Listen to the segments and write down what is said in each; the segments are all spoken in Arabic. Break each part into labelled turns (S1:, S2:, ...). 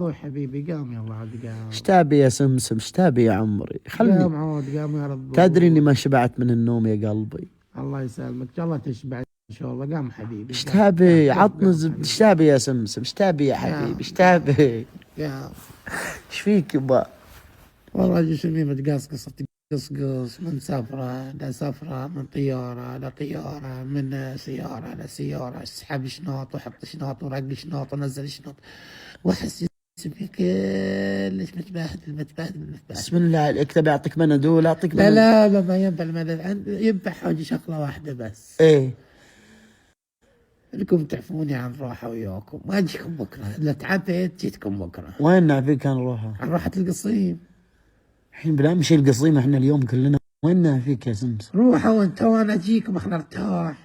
S1: ابوي حبيبي قام يلا عاد قام.
S2: ايش تابي يا سمسم؟ ايش تابي يا عمري؟ خلني
S1: قام عود قام يا رب.
S2: تدري اني ما شبعت من النوم يا قلبي.
S1: الله يسلمك ان شاء الله تشبع ان شاء الله. قام حبيبي.
S2: ايش تابي؟
S1: قام
S2: عطنا زبد. ايش تابي يا سمسم؟ ايش تابي يا
S1: قام.
S2: حبيبي؟ ايش تابي؟
S1: قام.
S2: ايش فيك يبا؟
S1: والله جسمي متقصقص قصقص من سفرة لسفرة، من طيارة لطيارة، من سيارة لسيارة، اسحب شنط وحط شنط ورق شنط ونزل شنط، واحس جسمي كلش متبهدل.
S2: بسم الله عليك، تبي اعطيك منادول؟ اعطيك
S1: لا
S2: منادول.
S1: لا ما ينفع المدد، ينفع حاجة شغلة واحدة بس.
S2: ايه
S1: انكم تعفوني عن روحة وياكم، ما اجيكم بكرة، اذا تعبت جيتكم بكرة.
S2: وين نعفيك كان روحه؟
S1: عن راحة القصيم.
S2: الحين بنمشي القصيم احنا اليوم كلنا، وين نعفيك يا سمسم؟
S1: روحوا وانت وانا اجيكم احنا نرتاح.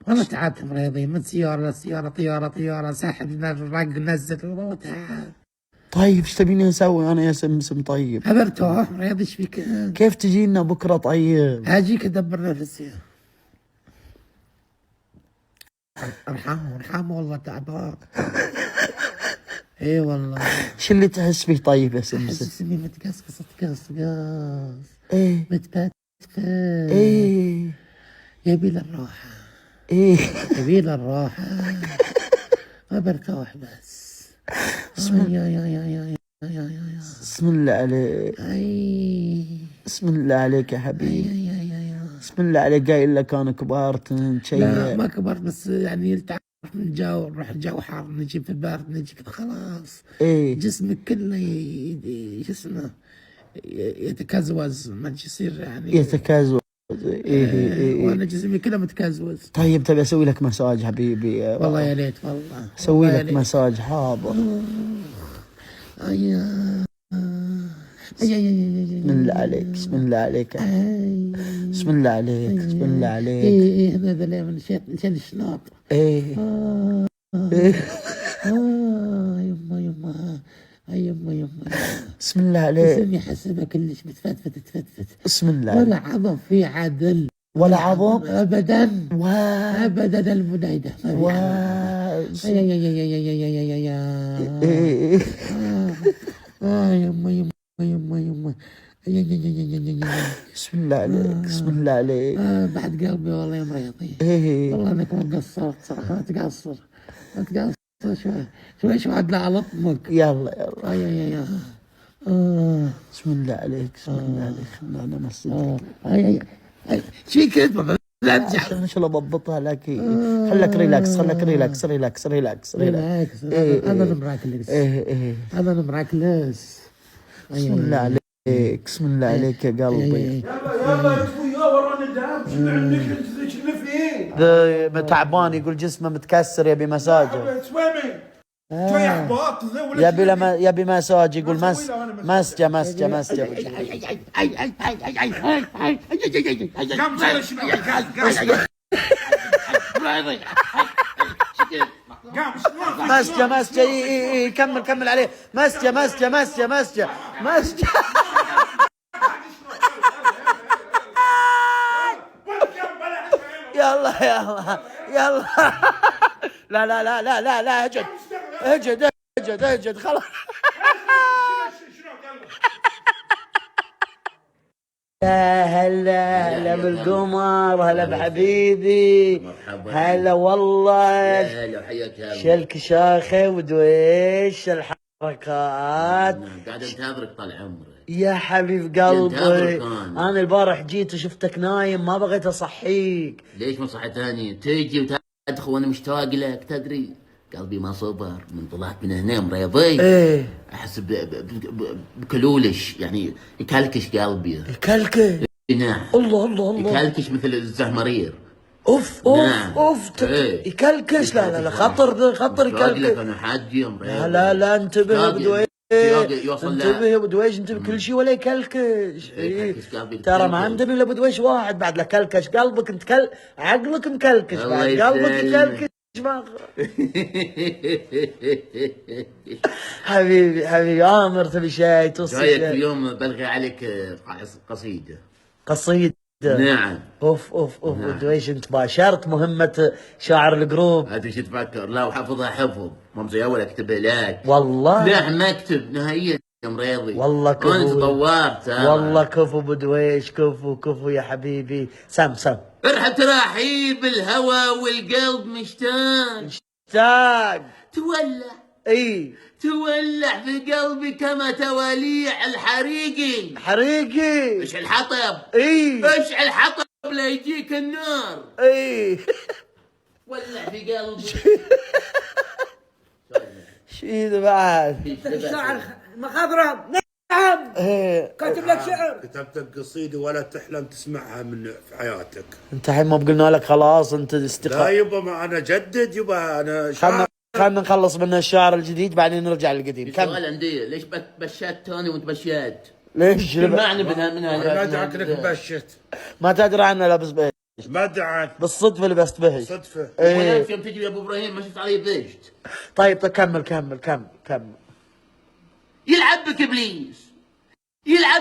S1: والله تعبت مريضي، من سيارة لسيارة، طيارة ساحب الرق نزل والله تعب.
S2: طيب ايش تبيني اسوي انا يا سمسم؟ طيب
S1: ابى ارتاح مريض، ايش فيك؟
S2: كيف تجينا بكره؟ طيب
S1: هاجيك ادبر نفسي. ارحمه والله تعبان. اي والله.
S2: شو اللي تحس فيه طيب يا سمسم؟
S1: احس اني متقصقص
S2: ايه
S1: متفتفت.
S2: ايه
S1: يبي له الراحة.
S2: ايه
S1: يبي له الراحة. ما برتاح بس.
S2: بسم الله عليك. بسم الله عليك يا حبيبي. بسم الله عليك. قايل لك انا كبرت شيء؟
S1: لا ما كبرت، بس يعني تعرف من الجو، نروح الجو حار نجي في البرد نجي كذا خلاص.
S2: ايه
S1: جسمك كله شو اسمه يتكزوز، ما يصير يعني
S2: يتكازوز. إيه.
S1: وانا جسمي كله متكزوز.
S2: طيب تبي اسوي لك مساج حبيبي؟
S1: والله يا ليت والله.
S2: اسوي لك مساج حاضر. بسم الله عليك. بسم الله عليك. بسم الله عليك. بسم الله عليك.
S1: ايه هذا اللي من شال الشناط.
S2: ايه
S1: يما
S2: بسم الله عليك.
S1: جسمي حسبه كلش متفتفت.
S2: بسم الله
S1: ولا
S2: عليك.
S1: عظم فيه عدل.
S2: ولا عظم
S1: ابدا.
S2: وا
S1: ابدا المنايده ما في
S2: وا
S1: يما
S2: بسم الله عليك. بسم الله عليك.
S1: بعد قلبي والله يا مريضي.
S2: ايه
S1: والله انك ما قصرت صراحه، ما تقصر شوي عدل على طمك.
S2: يلا
S1: يا
S2: بسم الله عليك. بسم الله عليك. خلنا انا مسجد
S1: شي كذبه
S2: عشان شو اضبطها لك. خلك ريلاكس. خلك ريلاكس.
S1: انا المراكلس.
S2: ايه
S1: انا المراكلس.
S2: بسم الله عليك. بسم الله عليك يا قلبي.
S3: يلا انت وياه ورانا دام، شنو عندك انت شنو فيه؟
S2: تعبان يقول جسمه متكسر يبي مساجه.
S3: سويمي شوي احباط
S2: يبي مساج. يقول مسجه.
S3: قام
S2: مسجه. اي كمل عليه. مسجه. يلا لا اجد خلاص. هلا بالقمر. هلا بحبيبي. هلا والله.
S4: هلا وحياك يا
S2: شلك شاخه ودويش الحركات.
S4: قاعد انتظرك طال عمرك
S2: يا حبيب قلبي. انا البارح جيت وشفتك نايم ما بغيت اصحيك.
S4: ليش ما صحتني؟ تجي وتدخل وانا مشتاق لك. تدري قلبي ما صبر من طلعت من هنا مريضي.
S2: ايه
S4: احس بكلولش، يعني يكلكش قلبي.
S2: يكلكش؟
S4: نعم.
S2: الله
S4: يكلكش مثل الزهمرير.
S2: اوف
S4: نعم.
S2: إيه. يكلكش. لا خطر يكلكش.
S4: انا حاجي مريض.
S2: لا انتبه بدويش.
S4: يوصل
S2: انتبه يا بدويش. انتبه كل شيء ولا يكلكش. ترى ما عندنا الا بدويش واحد بعد. لا كلكش قلبك انت عقلك مكلكش بعد قلبك يكلكش. حبيبي عامر تبي شاي؟ توصي
S4: جايك اليوم بلغي عليك قصيدة. نعم.
S2: اوف اوف اوف دويش، انت باشرت مهمة شاعر الجروب.
S4: هذا ايش تفكر؟ لا وحفظها حفظ، مو زي اول اكتبها لك.
S2: والله
S4: لا ما اكتب نهائيا يا مريضي.
S2: والله كفو.
S4: انت طورت.
S2: والله كفو بدويش، كفو كفو يا حبيبي. سم
S4: ارحب تراحيب الهوى والقلب مشتاق
S2: تولع
S4: تولع في قلبي كما تواليع الحريقي. اشعل حطب. اشعل حطب لا يجيك النار. ولع في قلبي.
S2: شيء بعد
S3: الشاعر مخضرم. نعم كاتب لك شعر.
S5: كتبت لك قصيدة ولا تحلم تسمعها من في حياتك.
S2: انت الحين ما بقلنا لك خلاص انت
S5: لا
S2: استقال.
S5: يبا، ما انا جدد يبا، انا شاعر.
S2: خلنا نخلص من الشعر الجديد بعدين نرجع للقديم.
S4: سؤال عندي، ليش بشات توني وانت بشات؟
S2: ليش؟
S4: معنى من
S5: ما دعك انك بشت.
S2: ما تدري عنه لابس بهج.
S5: ما دعك
S2: بالصدفة لبست بهج.
S5: صدفة.
S4: ونفس يوم تجي يا ابو ابراهيم ما شفت علي بشت.
S2: طيب كمل.
S4: يلعب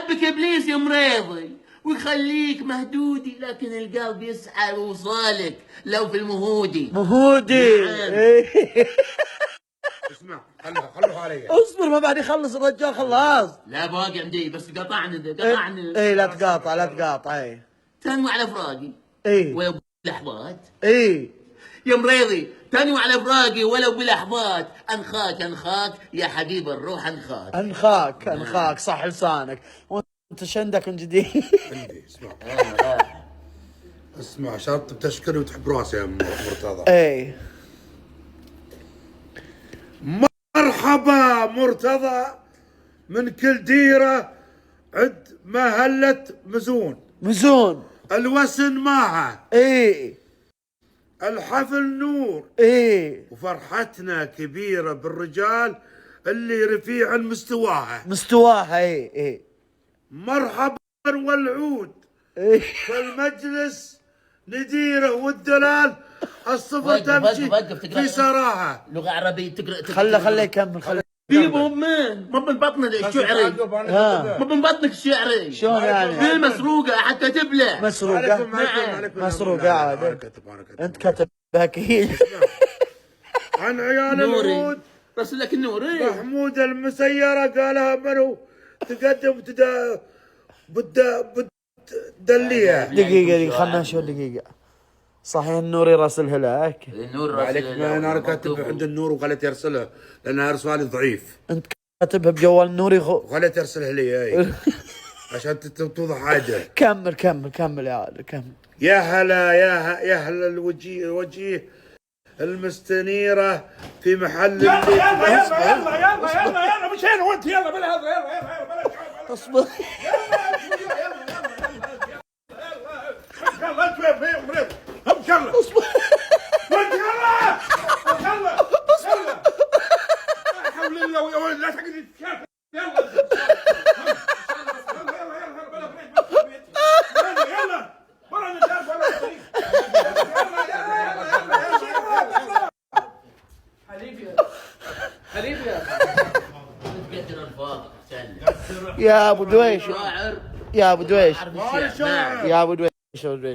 S4: بك ابليس يا مريضي ويخليك مهدودي، لكن القلب يسعى وصالك لو في المهودي.
S5: اسمع، خلوها علي.
S2: اصبر ما بعد يخلص الرجال خلاص.
S4: لا باقي عندي بس قطعني.
S2: لا تقاطع.
S4: تنوي على فراقي ولو بلحظات. يا مريضي تنوي على فراقي ولو بلحظات. انخاك يا حبيب الروح
S2: انخاك صح لسانك. وانت شندك من جديد.
S5: عندي اسمع شرط بتشكري وتحب راسي يا مرتضى. مرحبا مرتضى من كل ديرة عد ما هلت مزون الوسن معها الحفل نور وفرحتنا كبيرة بالرجال اللي رفيع مستواها مرحبا والعود في المجلس نديره والدلال الصفة تمشي في سراها.
S4: لغة عربية تقرأ.
S2: خله يكمل.
S4: بيبو مان ما من بطنك الشعري. ما من بطنك الشعري.
S2: شلون يعني؟
S4: مسروقة حتى تبلع.
S2: مسروقة عاد. انت كتب اكيد.
S5: عن عيال العود
S4: بس لك النوري.
S5: محمود المسيرة قالها منو تقدم دليها.
S2: دقيقة خلنا نشوف دقيقة. صحيح النوري راسلها لك.
S4: النور
S5: عليك. انا كاتب عند النور وخليت يرسلها لانها ارسالي ضعيف.
S2: انت كاتبها بجوال النوري
S5: وخليت يرسلها لي عشان توضح عادل.
S2: كمل يا عادل كمل.
S5: يا هلا الوجيه المستنيرة في محل.
S3: يلا مش هنا وانت يلا بلا هذا يلا
S2: اصبر.
S3: يلا انت وين مريض هم يلا
S2: اصبر.
S3: وانت يلا لا حول الله لا تقعد تشاف. يلا برا نشاف ولا حليب
S2: يا ابو دويش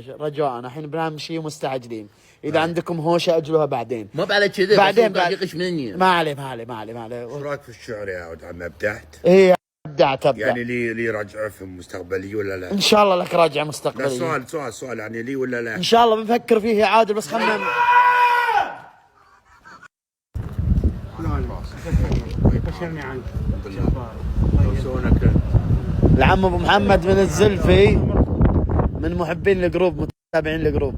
S2: رجاء الحين بنمشي مستعجلين. اذا عندكم هوشه اجلوها بعدين.
S4: ما على كذا.
S2: بعدين
S4: يقش مني.
S2: ما عليه.
S5: ايش رايك في الشعر يا ولد عم ابدعت؟
S2: ابدعت.
S5: يعني لي رجعه في مستقبلي ولا لا؟
S2: ان شاء الله لك راجع مستقبلي.
S5: لا سؤال يعني لي ولا لا؟
S2: ان شاء الله بنفكر فيه يا عادل بس خلنا
S3: بشرني عنك.
S2: العم ابو محمد من الزلفي من محبين الجروب متابعين الجروب.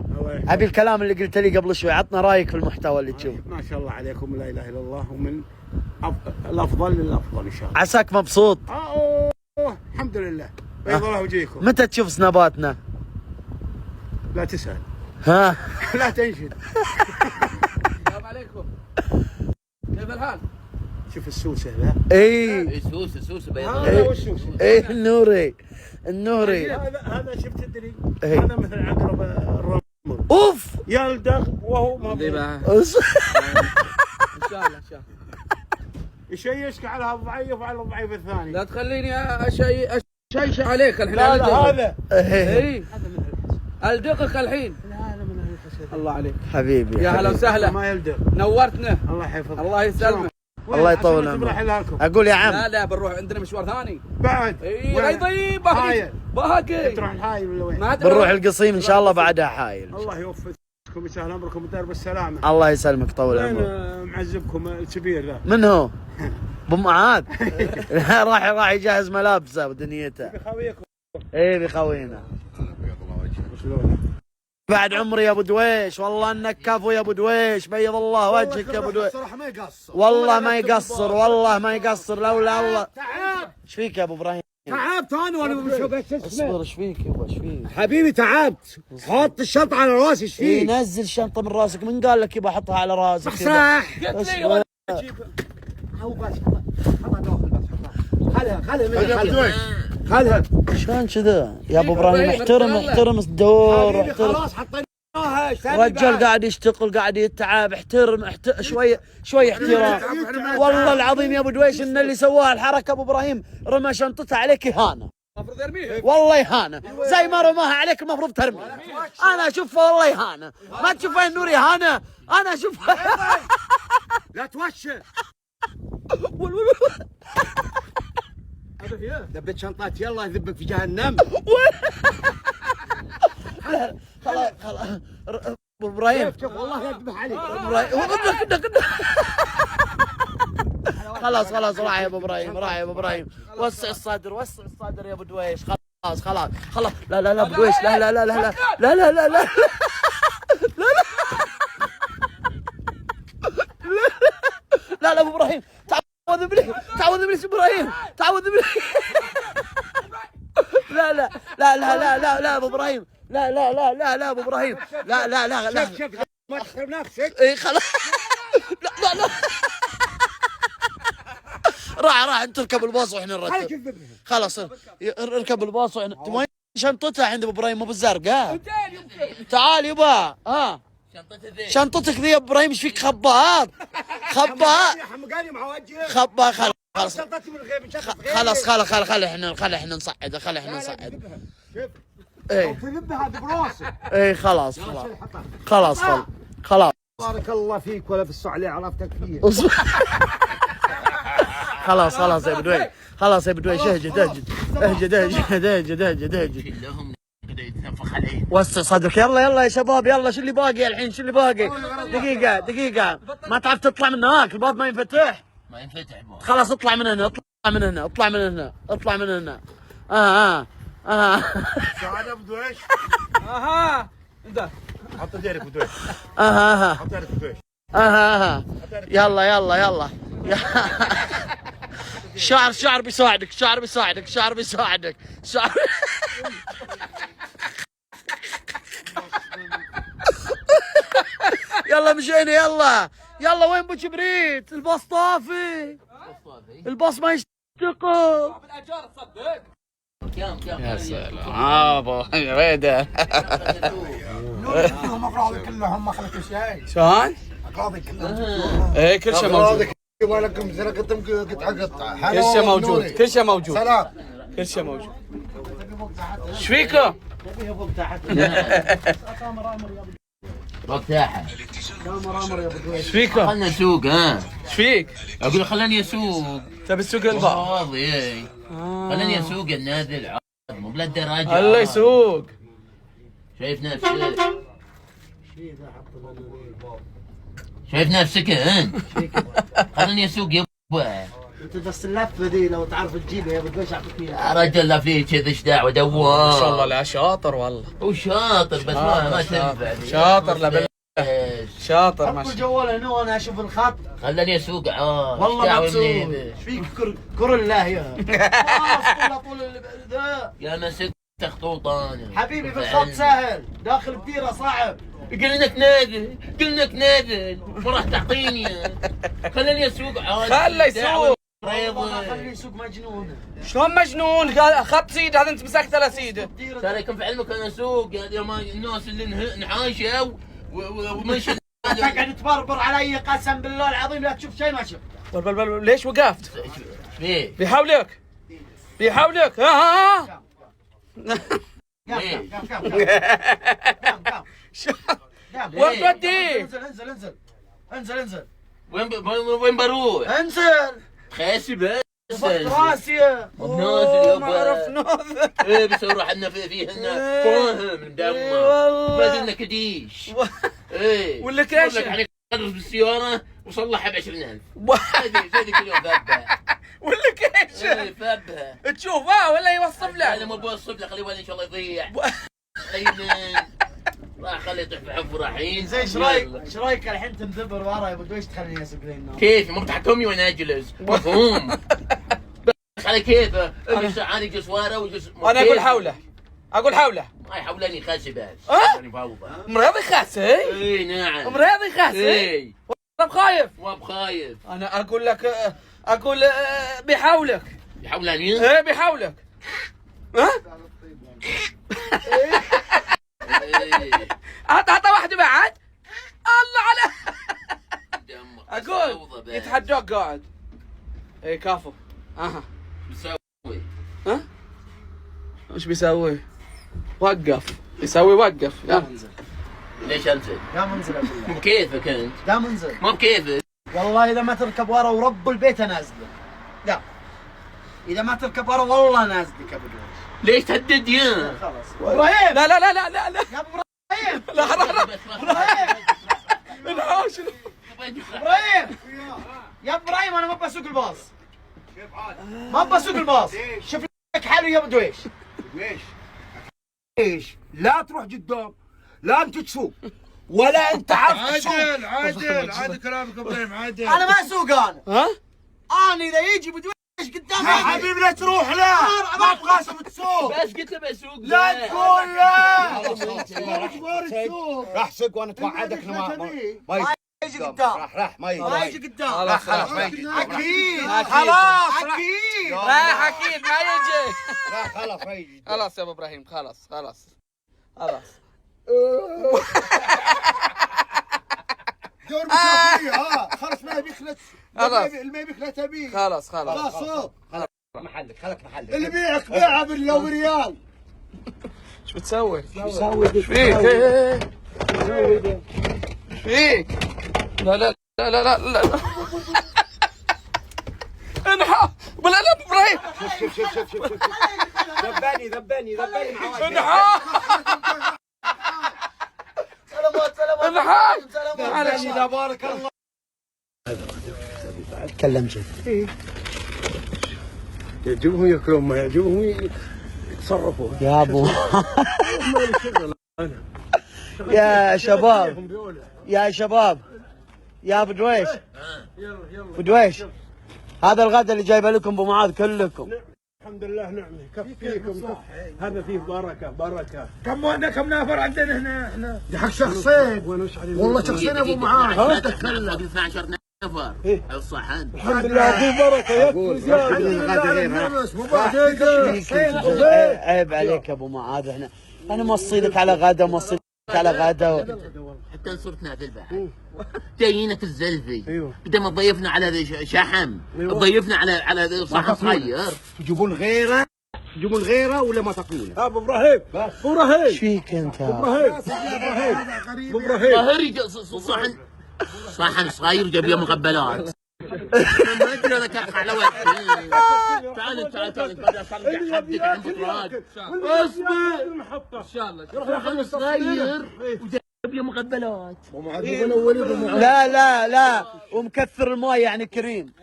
S2: ابي الكلام اللي قلت لي قبل شوي، عطنا رايك في المحتوى اللي تشوف.
S3: ما شاء الله عليكم لا اله الا الله ومن الافضل للافضل ان شاء الله.
S2: عساك مبسوط.
S3: الحمد لله. بيض الله وجهكم.
S2: متى تشوف سناباتنا؟
S3: لا تسال.
S2: ها
S3: لا تنشد. السلام عليكم. كيف الحال؟ شوف السوسه ذا.
S4: السوسه بيض.
S3: هذا هو السوسه.
S2: النوري
S3: هذا شفت تدري هذا مثل عقرب الرمل.
S2: اوف
S3: يلدغ وهو ما
S2: ان
S3: شاء الله يشيشك على الضعيف وعلى الضعيف الثاني.
S6: لا تخليني اشيش عليك الحين.
S3: لا هذا
S6: هذا الدقك الحين. الله عليك
S2: حبيبي
S6: يا هلا وسهلا.
S3: ما يلدغ.
S6: نورتنا.
S3: الله يحفظك.
S6: الله يسلمك.
S2: الله يطول عمرك. اقول يا عم
S6: لا بنروح عندنا مشوار ثاني
S3: بعد.
S6: اي يضيب باقي
S3: تروح الحايل ولا وين؟
S2: بنروح القصيم ان شاء الله بعدها حايل.
S3: الله يوفقكم ويسهل امركم ودار بالسلامه.
S2: الله يسلمك طول
S3: وين
S2: عمرك.
S3: معذبكم الكبير ذا؟
S2: من هو؟ ابو معاذ. راح يجهز ملابسه ودنيته.
S3: بخويكم.
S2: ايه بخوينا. بعد عمري يا ابو دويش، والله انك كفو يا ابو دويش، بيض الله وجهك يا ابو دويش.
S3: الصراحه ما يقصر.
S2: والله ما يقصر، والله ما يقصر لولا الله. ايش فيك يا ابو ابراهيم؟
S3: تعبت انا وانا بس
S2: اصبر، ايش فيك يابا ايش فيك؟
S3: حبيبي تعبت. حط الشنطه على راسي ايش
S2: إيه
S3: فيك؟
S2: نزل الشنطه من راسك، من قال لك يبا حطها على راسك؟
S3: صح صح.
S6: قلت لي ولا
S3: هو بس خلها داخل بس خلها
S2: شلون كذا يا ابو ابراهيم؟ احترم الدور،
S3: حبيبي
S2: احترم.
S3: خلاص حطيناها.
S2: رجال قاعد يشتغل قاعد يتعب، احترم شوي احترام. والله العظيم يا ابو دويش ان اللي سواها الحركه ابو ابراهيم رمى شنطتها عليك اهانه.
S6: المفروض يرميها.
S2: والله اهانه زي ما رماها عليك المفروض ترميها. انا اشوفها والله اهانه، ما تشوفها النور اهانه، انا اشوفها.
S3: لا توشى. دبت شنطات يلا يذبك في جهنم.
S2: خلاص ابو ابراهيم
S3: شوف والله يذبح عليك.
S2: خلاص راح يا ابو ابراهيم، وسع الصدر يا ابو دويش. خلاص لا ابو دويش، لا ابو ابراهيم، تعوذ بالله ابراهيم، تعوذ بالله. لا ابو ابراهيم، لا ابو ابراهيم، لا
S3: ما تحرم نفسك.
S2: اي خلاص. لا راح انت اركب الباص واحنا نرتب. خلاص اركب الباص واحنا. وين شنطتها عند ابو ابراهيم؟ مو بالزرقاء. تعال يبا. شنطتك ذي يا ابو ابراهيم، ايش فيك خباط؟
S3: يا حمقاني مع وجهك.
S2: خلاص
S3: شنطتي من غير من شنطة
S2: خل احنا نصعد. ايه
S3: تذبها هذا براسك.
S2: ايه خلاص
S3: بارك الله فيك ولا بالسوء عليه عرفتك فيه.
S2: خلاص يا ابو دويش، خلاص يا ابو دويش، اهجد. وسع صدرك يلا يا شباب، يلا شو اللي باقي الحين؟ دقيقة ما تعرف تطلع من هناك، الباب ما ينفتح. خلاص اطلع من هنا.
S3: سعادة ابو دويش.
S6: انت
S3: حط يدينك ابو دويش. حط يدينك ابو دويش.
S2: يلا شعر بيساعدك. يلا مشينا. يلا وين ابو جبريت؟ الباص طافي، الباص ما يشتغل.
S6: بالاجار تصدق.
S2: يا سلام ويده.
S3: هم اغراضي كلهم ما خليت شيء.
S6: شلون؟
S3: اغراضي كلهم.
S6: ايه كل شيء موجود.
S3: يبغى لكم زرقتم قطعه.
S6: كل شيء موجود.
S3: سلام.
S6: كل شيء موجود. ايش فيكم؟
S4: مرتاحة.
S6: ايش فيكم؟
S4: خلنا نسوق.
S6: ايش فيك؟
S4: اقول خلاني اسوق.
S6: تبي تسوق الباص؟
S4: فاضي. اي خلاني اسوق النازل عاد مو بلا الدراجة.
S6: الله يسوق.
S4: شايف نفسك انت. خلاني اسوق يبا.
S2: انت بس اللفه ذي لو تعرف تجيبها يا ابو دويش اعطيك اياها.
S4: يا رجل لا فيه كذا ايش دعوه دوار.
S6: ما شاء الله لا شاطر والله.
S4: هو شاطر بس ما تنفع.
S6: شاطر لا بالله. شاطر ما
S2: حط
S6: شاء
S2: الجوال هنا وانا اشوف الخط.
S4: خلاني اسوق
S2: والله ما تسوق. ايش فيك كر الله يا. طول ذا
S4: يا مسك خطوط انا.
S2: حبيبي في الخط سهل، داخل بديره صعب.
S4: قلنك نادل ما راح تعطيني. خلاني اسوق عاد.
S6: خله يسوق.
S2: والله خليه يسوق مجنون.
S6: شلون مجنون؟ قال خط سيد، هذا انت مسكته لا سيده.
S4: ترى يكون في علمك انا اسوق يا ما الناس اللي نحاشه ومشي.
S2: تقعد تبربر علي قسم بالله العظيم لا تشوف شيء ما شفت.
S6: بل ليش وقفت؟
S4: فيه
S6: بيحاولك ها
S4: وين؟
S6: وين تودي؟
S2: انزل
S4: وين بروح؟
S2: انزل
S4: خاسي بس
S2: راسي
S4: نازل
S6: ما اعرف نازل.
S4: ايه بس نروح لنا فيهن فاهم مدمر
S6: والله.
S4: لنا كديش ايه
S6: ولا كاش.
S4: يعني ادرس بالسياره وصلحها ب 20,000 هذه كل يوم فبها
S6: ولا كاش.
S4: ايه فبها
S6: تشوف ولا يوصف
S4: انا
S6: لك.
S4: ما بوصف له خليه ولا ان شاء الله يضيع ايمن راح خليه يطيح في حفره الحين
S2: زين ايش رايك الحين تنذبر ورا يا ابو دويش تخليني اسوق لنا؟
S4: كيف ما بتحكمني وانا اجلس مفهوم بس على كيفه انا يجلس ورا ويجلس
S6: انا اقول حوله. اقول حوله.
S4: ما يحولني خاسي بس
S6: ها؟
S4: يعني فوضى
S6: مريضي خاسي.
S4: اي نعم
S6: مريضي خاسي.
S4: اي
S6: انا بخايف.
S4: ما بخايف
S6: انا اقول لك اقول بيحاولك.
S4: يحولني
S6: ايه بيحاولك. ها؟ هات واحده بعد. الله على اقول يتحدوك قاعد. اي كافو. اها
S4: بسوي
S6: ها؟ وش بيسوي؟ وقف. يسوي وقف. يلا
S4: ليش انزل؟
S2: قام انزل اقول لك
S4: مو بكيفك انت
S2: قام انزل
S4: مو بكيفك
S2: والله اذا ما تركب ورا ورب البيت انازلك لا اذا ما تركب ورا والله انازلك يا ابو دويش
S4: ليش تهدد يا
S2: خلاص ابراهيم
S6: لا لا لا لا لا لا
S2: يا ابراهيم
S6: لا انحوش.
S2: ابراهيم يا ابراهيم انا ما بسوق الباص ما بسوق الباص شوف لك حالي يا ابو دويش
S3: ايش؟ لا تروح قدام، لا انت تسوق ولا انت عارف تسوق.
S5: عادل كلامك ابراهيم عادل.
S2: انا ما اسوق انا
S6: ها؟
S2: انا اذا يجي ابو دويش قدام
S3: يا حبيبي لا تروح لا ما تقاسم تسوق.
S4: بس قلت له بسوق
S3: لا تقول لا
S5: راح سوق وانا اتوعدك
S2: ما يجي قدام
S5: راح ما
S2: ما يجي قدام
S6: خلاص
S5: ما يجي
S2: اكيد
S6: خلاص
S2: اكيد
S6: راح اكيد ما يجي.
S5: خلاص ما يجي
S6: خلاص يا ابو ابراهيم خلاص.
S5: دور مسافرية خلاص ما يبيك لا
S6: خلاص.
S5: اللي ما يبيك لا تبيه
S6: خلاص
S5: خلاص صوت
S3: محلك محلك
S5: اللي بيعك بيعها بالله وريال.
S6: ايش بتسوي؟ ايش فيك؟ ايش فيك؟ لا لا لا لا لا لا انحى. لا لا ابو ابراهيم
S3: شوف ذباني
S6: انحى.
S2: سلامات
S6: انحى.
S2: معلش
S3: تبارك الله.
S2: تكلم جد
S3: يعجبهم ياكلون ما يعجبهم يتصرفوا.
S2: يا ابو يا شباب يا ابو دويش ابو دويش هذا الغداء اللي جايبه لكم ابو معاذ كلكم.
S3: الحمد لله نعمه يكفيكم هذا فيه بركه. كم نفر عندنا هنا احنا؟ حق شخصين والله شخصين يا ابو معاذ.
S4: 12 نفر الصحن
S3: الحمد لله فيه بركه يكفي زياده.
S2: عيب عليك يا ابو معاذ انا موصي لك على غدا
S4: حتى صرتنا في البحر جايينك الزلفي بدل ما تضيفنا على شحم تضيفنا على صحن صغير
S3: تجيبون غيره ولا ما تاكلونه؟ ابو ابراهيم
S2: ايش فيك انت؟
S4: ظاهري صحن صغير جاب لي مقبلات ما ادري انا كيف على وجهي. تعال بدي اصلح حدك عند بطراق اصبر ان شاء الله صحن صغير وجاب لي مقبلات.
S2: لا ومكثر الماء يعني كريم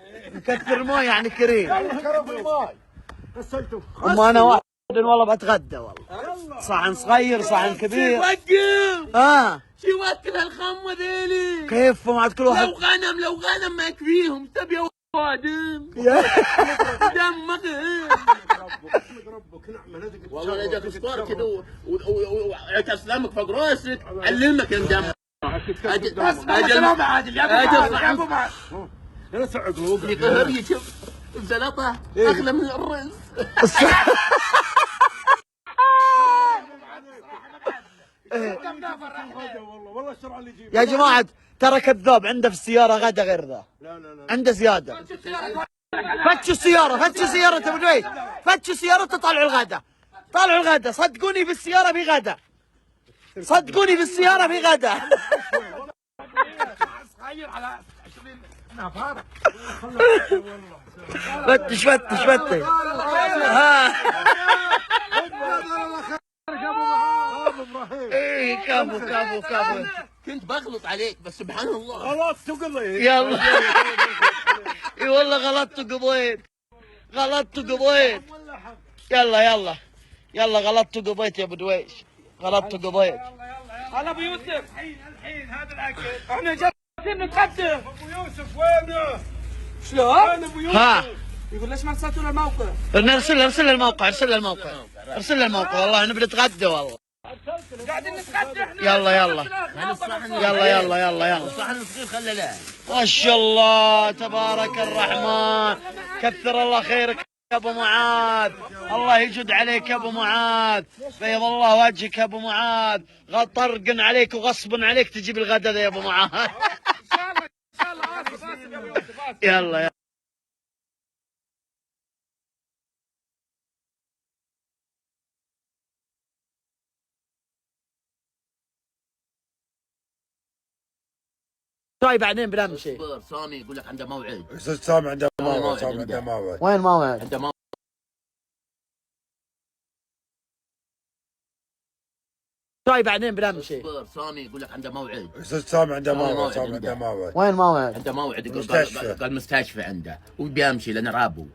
S2: اما انا واحد والله بتغدى والله صحن صغير صحن كبير.
S4: وقف شو واكل هالخمه ذيلي
S2: كيف ما عاد كل واحد
S4: لو غنم ما يكفيهم تبي وادم دمك والله لا جاك سكور كذا واسلامك فوق راسك علمك يندم.
S3: سلام عادل يا ابو معاذ
S4: لا تسعق قلوبك قهري شوف الزلطه اغلى من الرز.
S2: يا جماعة ترى كذاب عنده في السيارة غدا غير ذا. لا عنده زيادة. فتشوا السيارة ابو دويش فتشوا السيارة تطلعوا الغدا. طالعوا الغدا، صدقوني في السيارة في غدا، صدقوني في السيارة في غدا.
S3: صغير على 20 نفر.
S2: فتش فتش فتش. ها ايه كفو كفو كفو.
S4: كنت بغلط عليك بس سبحان الله.
S3: خلاص تقضي.
S2: يلا. اي والله غلطت وقضيت، غلطت وقضيت. يلا يلا يلا، غلطت وقضيت يا ابو دويش، غلطت وقضيت.
S6: هلا ابو يوسف.
S3: الحين هذا الاكل.
S6: احنا جالسين نتقدم.
S3: ابو يوسف وينه؟
S6: شلون؟
S3: وين ابو يوسف؟
S2: ها
S6: يقول ليش ما ارسلتوا له الموقع؟
S2: ارسل له، ارسل له الموقع، ارسل له الموقع، ارسل له الموقع. والله نبي نتغدى والله.
S6: قاعدين نتغدى احنا.
S2: يلا يلا يلا يلا يلا يلا.
S4: الصحن الصغير خله له.
S2: ما شاء الله تبارك الرحمن، كثر الله خيرك يا ابو معاذ، الله يجد عليك يا ابو معاذ، بيض الله وجهك يا ابو معاذ، طرقن عليك وغصبا عليك تجيب الغداء يا ابو معاذ.
S6: ان شاء الله ان شاء الله. اسف اسف يا ابو يوسف اسف.
S2: يلا يلا. شوي بعدين بنمشي.
S4: اصبر سامي يقول لك عنده موعد.
S5: استاذ سامي عنده موعد،
S4: موعد
S5: سامي
S4: عنده.
S5: عنده موعد.
S2: وين موعد؟
S4: عنده موعد.
S2: شوي بعدين بنمشي.
S4: اصبر سامي يقول لك عنده موعد.
S5: استاذ سامي عنده
S4: سامي
S5: موعد،
S4: موعد
S5: سامي
S4: عنده.
S5: عنده موعد.
S2: وين موعد؟
S4: عنده موعد يقول
S5: مستشفى.
S4: قال مستشفى عنده وبيمشي لانه رابو.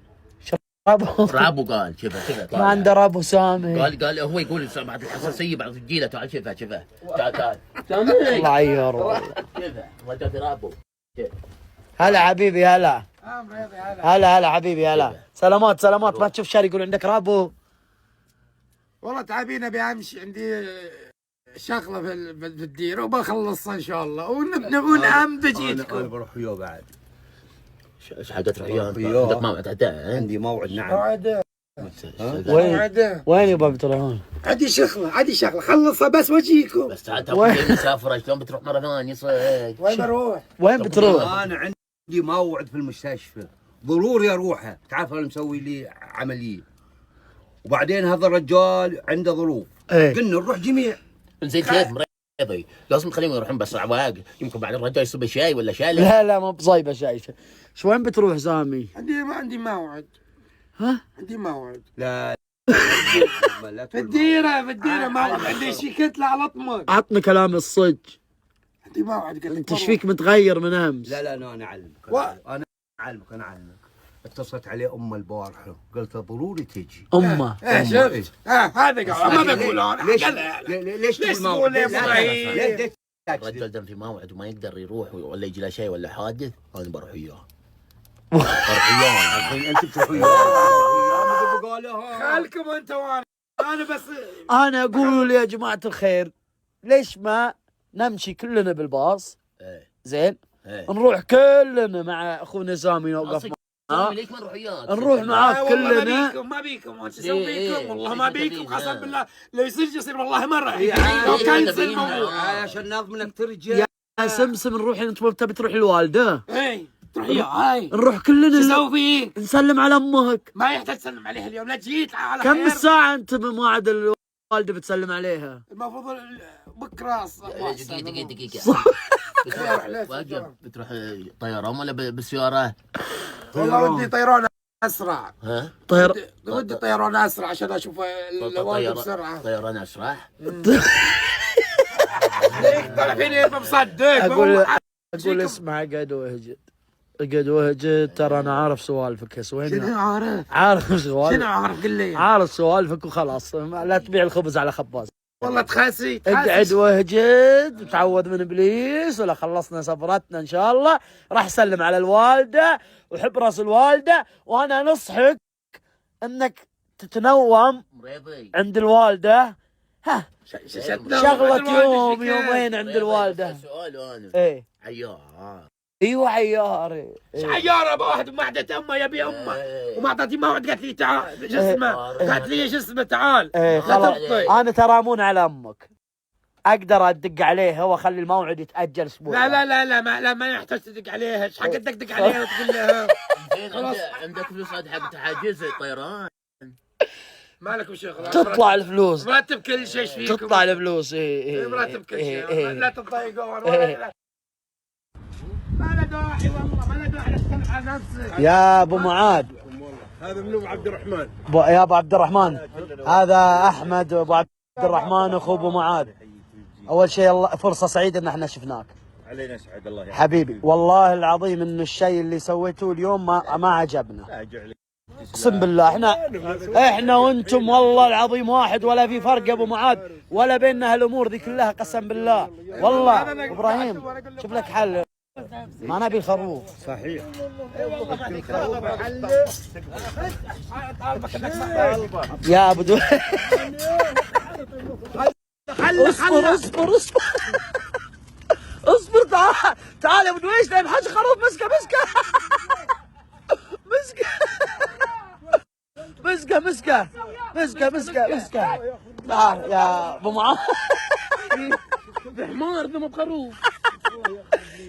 S2: رابو
S4: رابو قال شفه
S2: ما عنده رابو سامي.
S4: قال هو يقول بعض الحساسيه بعض الجيله تعال شفه تعال
S2: الله عير والله.
S4: شفه رجل رابو.
S2: هلا حبيبي هلا. هلا هلا حبيبي هلا. سلامات سلامات. ما تشوف شاري يقول عندك رابو؟
S3: والله تعبين ابي امشي، عندي شغله في الديره وبخلصها ان شاء الله ونعم بجيتكم.
S7: بروح وياه بعد.
S4: ايش حاجه تروح وياه؟
S7: وياه.
S4: عندك موعد عداء؟
S7: عندي موعد نعم.
S2: وين وين يبا بتروحون؟
S3: عندي شغله خلصها بس واجيكم.
S4: بس تعال تعال مسافره شلون بتروح مره ثانيه صيد؟
S3: وين بروح؟
S2: وين بتروح؟
S7: انا عندي موعد في المستشفى ضروري اروحه، تعرف انا مسوي لي عمليه وبعدين هذا الرجال عنده ظروف.
S2: ايه
S7: قلنا نروح جميع.
S4: زين ثلاث مريضي لازم تخليهم يروحون بس عواق، يمكن بعد الرجال يصب شاي ولا شاي.
S2: لا لا مو بصايبه شاي. شو وين بتروح سامي؟
S3: عندي موعد.
S2: ها؟
S3: عندي موعد
S7: لا لا
S3: في الديره موعد. عندي شي كتله على طمق.
S2: عطني كلام الصج.
S3: عندي موعد قلت
S2: انت ايش فيك متغير من امس؟
S7: لا انا اعلمك. انا اعلمك. اتصلت عليه البارحه قلت ضروري تجي.
S2: امه
S3: شفت؟ هذا قال ما بقول انا.
S7: ليش
S3: تقول لي ابراهيم؟
S4: الرجال دام في موعد وما يقدر يروح ولا يجي له شيء ولا حادث، انا بروح وياه. بروح وياه.
S7: الحين انت بتروح وياه.
S3: خالكم انت وانا. انا بس
S2: انا اقول يا جماعه الخير ليش ما نمشي كلنا بالباص؟
S4: ايه
S2: زين
S4: ايه
S2: نروح كلنا مع اخونا سامي نوقف
S4: سامي
S2: معاه،
S4: ليش ما نروح وياك؟
S2: نروح معاك
S3: والله
S2: كلنا.
S3: ما بيكم وش اسوي
S4: إيه،
S3: بيكم؟ والله
S4: إيه،
S3: ما
S4: إيه،
S3: بيكم
S4: إيه،
S3: قسم
S4: إيه.
S3: بالله. لو يصير والله ما راح.
S7: إيه،
S3: لو
S4: إيه،
S3: كان
S4: إيه،
S3: يصير
S4: إيه،
S3: موضوع.
S7: عشان نضمنك ترجع.
S2: يا سمسم نروح انت تبي تروح الوالده؟
S3: اي تروح يا هاي.
S2: نروح
S3: شو
S2: كلنا
S3: اسوي فيك؟
S2: نسلم على امك.
S3: ما يحتاج تسلم عليها اليوم. لا جيت على
S2: كم
S3: خير.
S2: الساعه انت بموعد الوالده بتسلم عليها؟
S3: المفروض بكره
S4: دقيقة بتروح طيران ولا بالسيارة؟
S3: والله ودي طيران اسرع.
S4: ها؟
S3: ودي طيران اسرع عشان اشوف الوالده بسرعه.
S4: طيران اسرع؟
S3: طلع فيني ما مصدق.
S2: اقول اسمع قد وهجت ترى انا عارف سوالفك يا سويني.
S3: شنو عارف؟
S2: عارف سوالفك.
S3: شنو عارف؟ قل لي.
S2: عارف سوالفك وخلاص لا تبيع الخبز على خباز.
S3: والله تخاسي
S2: اقعد وهجد وتعوذ من ابليس ولا خلصنا سفرتنا ان شاء الله راح سلم على الوالده وحب راس الوالده. وانا نصحك انك تتنوم
S4: مريضي
S2: عند الوالده. ها شغلة يوم
S3: كيف؟
S2: يومين عند الوالده.
S4: سؤال انا
S2: ايه
S4: عيار.
S2: ايوه عياري.
S3: عيارة بواحد ومعدة امه يبي امه وما اعطتني موعد. قالت لي تعال شو اسمه؟ قالت لي شو اسمه تعال.
S2: ايه خلاص
S3: تبطي.
S2: انا ترامون على امك اقدر ادق عليها واخلي الموعد يتاجل اسبوع.
S3: لا ما يحتاج تدق عليها. ايش حق تدق عليها وتقول لها
S4: زين عندك فلوس عاد حق تحجز الطيران؟
S3: مالك بشغل
S2: تطلع الفلوس،
S3: مرتب كل شيء فيكم،
S2: تطلع الفلوس. ايه
S3: مرتب كل شيء،
S2: إيه.
S3: لا تضايقون ولا ما له داعي والله، ما له داعي تختلف على نفسك.
S2: يا ابو معاذ،
S3: هذا منو عبد الرحمن؟
S2: يا ابو عبد الرحمن، هذا احمد ابو عبد الرحمن اخو ابو معاذ. اول شيء الله فرصه سعيده ان احنا شفناك.
S8: علينا سعد الله
S2: حبيبي والله العظيم انه الشيء اللي سويتوه اليوم ما عجبنا. اقسم بالله احنا وانتم والله العظيم واحد، ولا في فرق يا ابو معاذ ولا بيننا هالامور ذي كلها، قسم بالله. والله ابراهيم شوف لك حل، ما نبي الخروف.
S8: صحيح.
S2: يا ابو دو اصبر اصبر اصبر اصبر، تعال يا ابو دويش، لان حاج خروف. مسكه مسكه مسكه مسكه مسكه مسكه مسكه. تعال يا ابو معاذ.
S4: حمار ذم بخروف.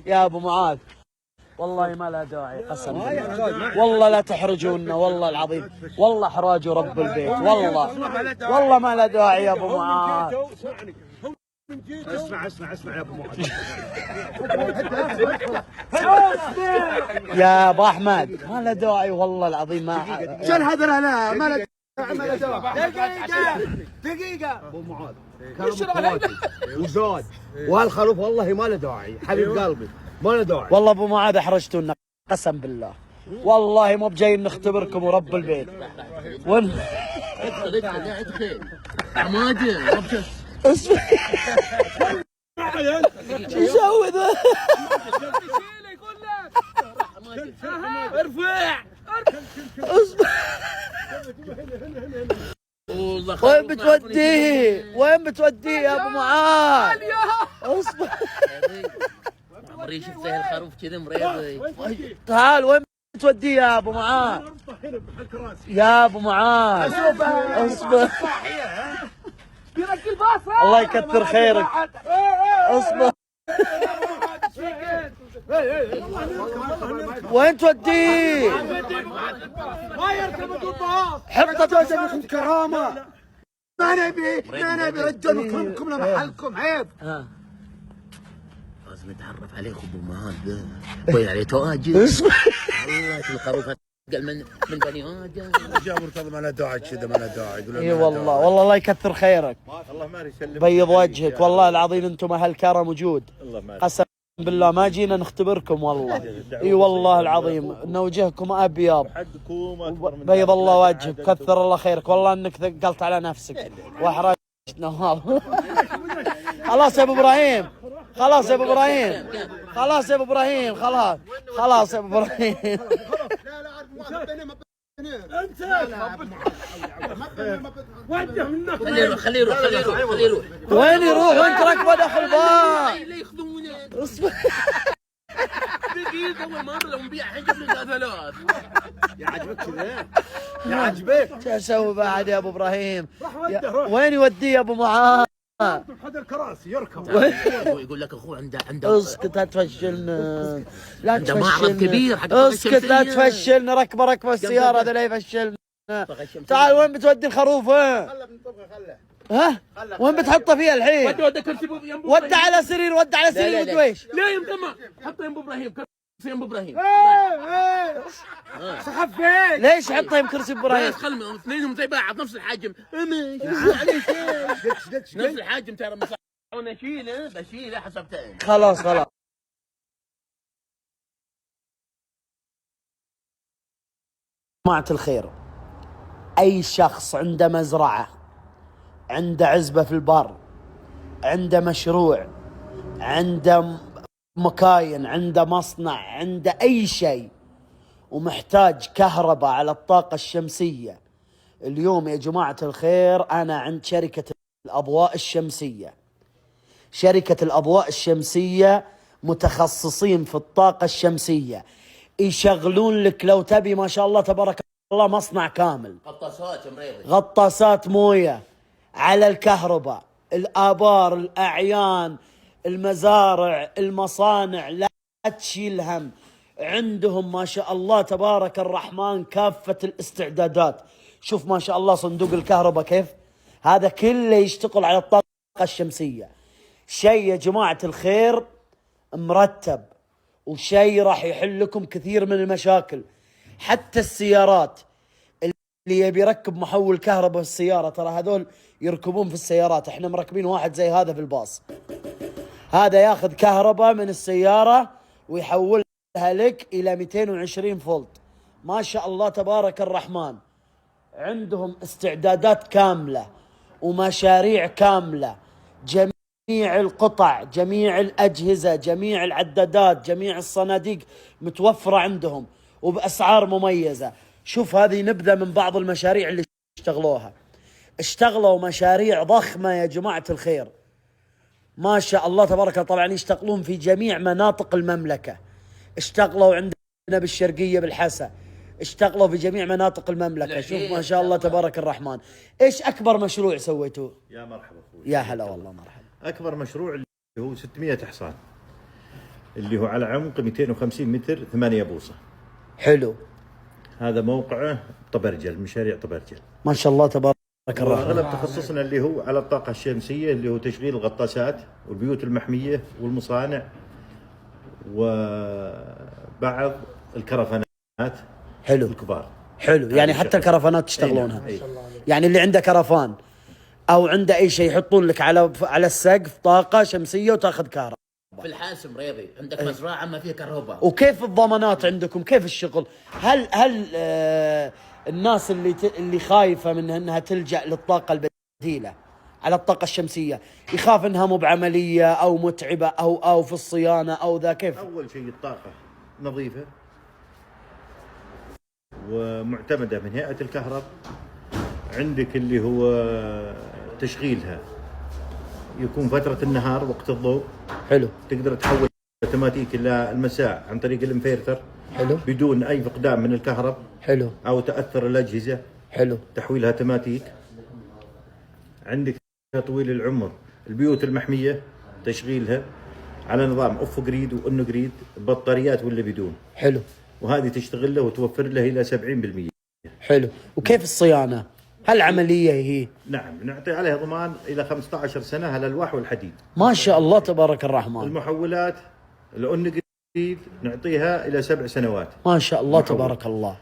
S2: يا ابو معاذ والله ما لا داعي، قسم بالله والله لا تحرجونا، والله العظيم والله احراجوا رب البيت، والله ما لا داعي يا ابو معاذ.
S8: اسمع يا ابو معاذ.
S2: يا ابو احمد ما له داعي والله العظيم. ما
S3: شل هذا لا ما له دقيقة
S7: ابو معاذ كان وزاد، وهالخروف والله ما له داعي، حبيب قلبي ما له داعي.
S2: والله ابو معاذ احرجتونا قسم بالله، والله مو بجايين نختبركم ورب البيت.
S4: عماده
S2: شو يسوي ذا؟
S4: ارفع.
S2: وين بتوديه؟ وين بتوديه يا ابو معاذ؟ اصبر.
S4: عمري شفت الخروف كذا مريض.
S2: تعال وين بتوديه يا ابو معاذ؟ يا ابو معاذ اصبر. الله يكثر خيرك. اصبر. وين توديه؟
S3: ما يركب الباص،
S2: حطه
S3: لازم كرامة. ما نبي رجال نكرمكم لمحلكم، عيب.
S4: لازم نتعرف عليه ابو معاذ ذا، باين عليه تواجد. والله الخروف قال من بني ادم.
S5: جاب مرتضى ما له داعي كذا، ما له داعي.
S2: اي والله والله الله يكثر خيرك.
S8: الله ما يسلمك.
S2: بيض وجهك والله العظيم، انتم اهل كرم وجود. قسم بالله ما جينا نختبركم والله. اي والله العظيم ان وجهكم ابيض. بيض الله وجهك، كثر الله خيرك، والله انك ثقلت على نفسك واحرجتنا والله. خلاص يا ابو ابراهيم، خلاص يا ابو ابراهيم، خلاص يا ابو ابراهيم، خلاص خلاص يا ابو ابراهيم.
S3: انت وجه منك.
S4: خليه يروح.
S2: وين يروح وانت راكبه داخل باب؟
S4: لا ياخذونه.
S2: اصبر.
S4: دقيقه اول مره لو نبيع حاجه من ثلاث.
S7: يعجبك كذا؟ يعجبك؟
S2: شو اسوي بعد يا ابو ابراهيم؟ وين يوديه يا ابو معاذ؟
S3: هذا الكراسي يركب.
S4: يقول لك اخوه عنده
S2: اسكت لا تفشلنا، لا
S4: عنده معرض كبير حق
S2: اسكت لا تفشلنا، ركبه السياره هذا لا يفشلنا. تعال وين بتودي الخروف؟ ها؟ وين بتحطه فيها الحين؟ ودع على سرير، ودع على سرير ودويش.
S4: لا يمكن حطه يم ابراهيم، كرسي يم ابراهيم.
S3: سحب فين؟
S2: ليش حطه يم كرسي ابراهيم؟
S4: بس خلهم اثنينهم زي بعض نفس الحجم. عليك نفس الحجم ترى مصح. وانا بشيله حسبتين.
S2: خلاص خلاص. جماعة الخير، أي شخص عنده مزرعة، عنده عزبة في البر، عنده مشروع، عنده مكاين، عنده مصنع، عنده أي شيء ومحتاج كهرباء على الطاقة الشمسية، اليوم يا جماعة الخير أنا عند شركة الأضواء الشمسية. شركة الأضواء الشمسية متخصصين في الطاقة الشمسية، يشغلون لك لو تبي ما شاء الله تبارك الله مصنع كامل، غطاسات موية على الكهرباء، الآبار، الأعيان، المزارع، المصانع، لا تشيل هم. عندهم ما شاء الله تبارك الرحمن كافة الاستعدادات. شوف ما شاء الله صندوق الكهرباء كيف، هذا كله يشتغل على الطاقة الشمسية. شيء يا جماعة الخير مرتب، وشيء راح يحل لكم كثير من المشاكل. حتى السيارات اللي يبي يركب محول كهرباء في السيارة، ترى هذول يركبون في السيارات، احنا مركبين واحد زي هذا في الباص، هذا ياخذ كهرباء من السيارة ويحولها لك إلى 220 فولت. ما شاء الله تبارك الرحمن، عندهم استعدادات كاملة ومشاريع كاملة، جميع القطع، جميع الأجهزة، جميع العدادات، جميع الصناديق متوفرة عندهم وبأسعار مميزة. شوف هذه نبذة من بعض المشاريع اللي اشتغلوها. اشتغلوا مشاريع ضخمة يا جماعة الخير، ما شاء الله تبارك الله. طبعا يشتغلون في جميع مناطق المملكة، اشتغلوا عندنا بالشرقية بالحسا، اشتغلوا في جميع مناطق المملكة. شوف ما شاء الله تبارك الرحمن. ايش أكبر مشروع سويتوه؟
S8: يا مرحبا اخوي.
S2: يا هلا والله مرحبا.
S8: اكبر مشروع اللي هو 600 حصان، اللي هو على عمق 250 متر 8 بوصة.
S2: حلو.
S8: هذا موقعه طبرجل، مشاريع طبرجل
S2: ما شاء الله تبارك الرحمن.
S8: اغلب تخصصنا اللي هو على الطاقة الشمسية، اللي هو تشغيل الغطاسات والبيوت المحمية والمصانع وبعض الكرفانات.
S2: حلو
S8: الكبار.
S2: حلو، يعني حتى الكرفانات تشتغلونها.
S8: أي.
S2: يعني اللي عنده كرفان او عنده اي شيء يحطون لك على السقف طاقة شمسية وتاخذ كهرباء.
S4: في الحاسم رياضي عندك مزرعة ما فيها كهرباء.
S2: وكيف الضمانات عندكم؟ كيف الشغل؟ هل الناس اللي خايفة من انها تلجأ للطاقة البديلة على الطاقة الشمسية يخاف انها مو بعملية او متعبة او في الصيانة او ذا، كيف؟
S8: اول شيء الطاقة نظيفة ومعتمدة من هيئة الكهرباء. عندك اللي هو تشغيلها يكون فترة النهار وقت الضوء.
S2: حلو.
S8: تقدر تحول اوتوماتيك الى المساء عن طريق الانفيرتر.
S2: حلو.
S8: بدون اي فقدان من الكهرباء.
S2: حلو.
S8: او تاثر الاجهزة.
S2: حلو.
S8: تحويلها اوتوماتيك. عندك تطويل العمر، البيوت المحمية تشغيلها على نظام اوف جريد وانو جريد، بطاريات ولا بدون.
S2: حلو.
S8: وهذه تشتغل له وتوفر له الى 70%.
S2: حلو. وكيف الصيانة؟ هل عملية هي؟
S8: نعم، نعطي عليها ضمان الى 15 سنة على الالواح والحديد.
S2: ما شاء الله تبارك الرحمن.
S8: المحولات الأون جريد نعطيها الى 7 سنوات.
S2: ما شاء الله
S8: محول.
S2: تبارك الله.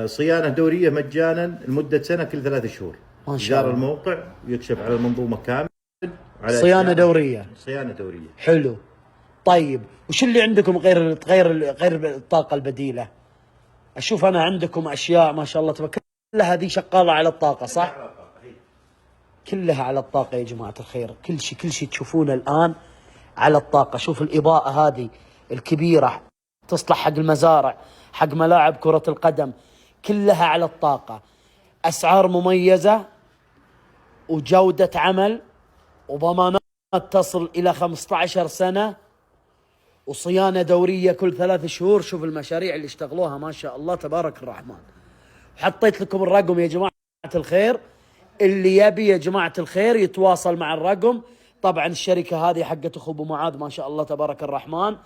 S8: صيانة دورية مجانا لمدة سنة كل 3 شهور.
S2: ما شاء الله.
S8: زار الموقع ويكشف على المنظومة كامل. على
S2: صيانة دورية.
S8: صيانة دورية.
S2: حلو. طيب وش اللي عندكم غير الطاقة البديلة؟ اشوف انا عندكم اشياء ما شاء الله تبارك، كلها هذه شغالة على الطاقة صح؟ كلها على الطاقة يا جماعة الخير، كل شيء تشوفونه الآن على الطاقة. شوف الإضاءة هذه الكبيرة تصلح حق المزارع، حق ملاعب كرة القدم، كلها على الطاقة. أسعار مميزة وجودة عمل وضمانات تصل إلى 15 سنة وصيانة دورية كل 3 شهور. شوف المشاريع اللي اشتغلوها ما شاء الله تبارك الرحمن. حطيت لكم الرقم يا جماعة الخير، اللي يبي يا جماعة الخير يتواصل مع الرقم. طبعا الشركة هذه حقت أخو أبو معاذ ما شاء الله تبارك الرحمن،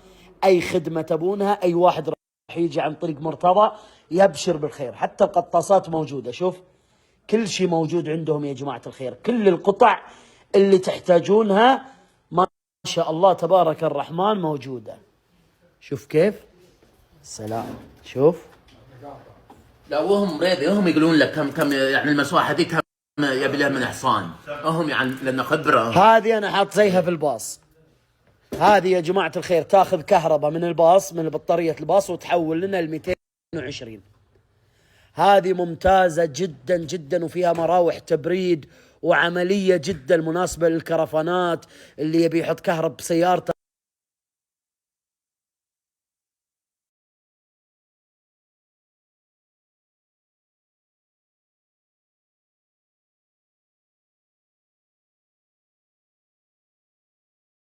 S2: أي خدمة تبونها أي واحد راح يجي عن طريق مرتضى يبشر بالخير. حتى القطاسات موجودة، شوف كل شيء موجود عندهم يا جماعة الخير، كل القطع اللي تحتاجونها ما شاء الله تبارك الرحمن موجودة. شوف كيف سلام. شوف
S4: لا وهم رياضي هم يقولون لك كم يعني المساحة دي كم يبي لها من حصان، هم يعني لأن خبرة.
S2: هذه أنا حاط زيها في الباص، هذه يا جماعة الخير تاخذ كهرباء من الباص، من بطارية الباص وتحول لنا ال 220. هذه ممتازة جدا جدا وفيها مراوح تبريد وعملية جدا مناسبة للكرفانات اللي يبي يحط كهرب بسيارته